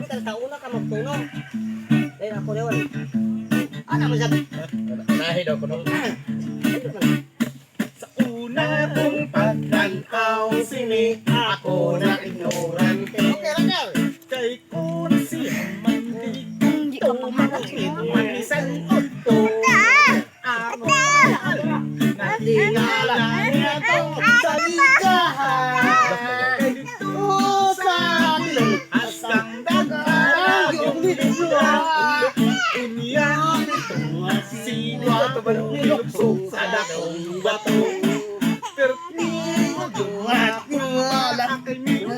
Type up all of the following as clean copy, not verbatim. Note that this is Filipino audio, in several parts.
sa una ka magtunog. Dahil ako daw. Ano mo sabi? Unahin daw ko no. Sa una kong pagtanaw sini, ako na ignorante. Okay, Randall. Kay kun siya mandig Hindi ka mahanapin. manisan uto. Ako natingala niya tong saligahan. Kay dito sa akin, asang dagat yung bigla. Unya nitong siwa, nilupsok sa dakong bato. Perti mo duhat nga kay Milo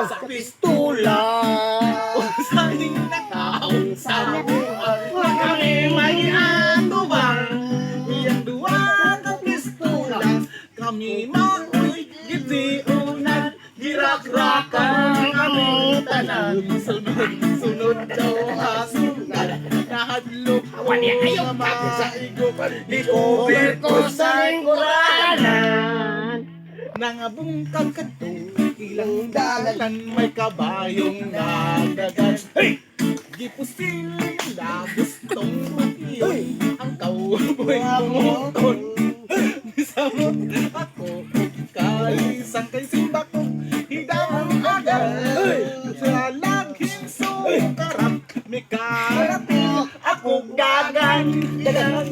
sa pistula. Usahin na taong sa buwan, kami may atubang. Iyang duwa ka pistula, kami maoy gitiunan. Girak-rakan kami tanan, sunod-sunod daw hasundan. Nahadlok ko naman sa igupan, di ko ko sa lingkuranan. Nangabungkag ka to, ilang dalan, may kabayong nagagan. Hey! Gipusil na gustong makiyon, ang kauboy bumuton. Nisamot ako, kalisang kay simba ko, hidang agad. Sa laghing sukarap, may karapil ako dagan. Dagan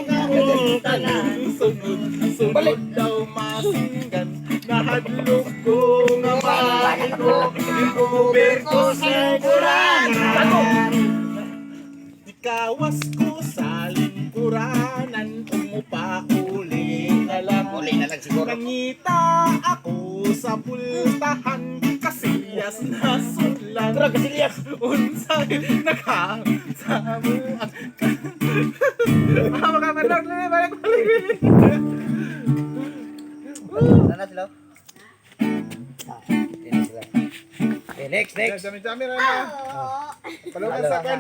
kami tanan, sunod daw masinggan. Nahadlok ko nga bahay ko, ikuber ko sa kuranan. Ikawas ko sa lingkuranan, umupa uli na lang. Uli na lang siguro. Nangita ako sa pultahan, kasiyas na sudlan. Tara, Kasilias. Unsay nakasamuan. Makamandag na balik. Sana sila. Okay, next. Dami-dami na. Palungan sa kan.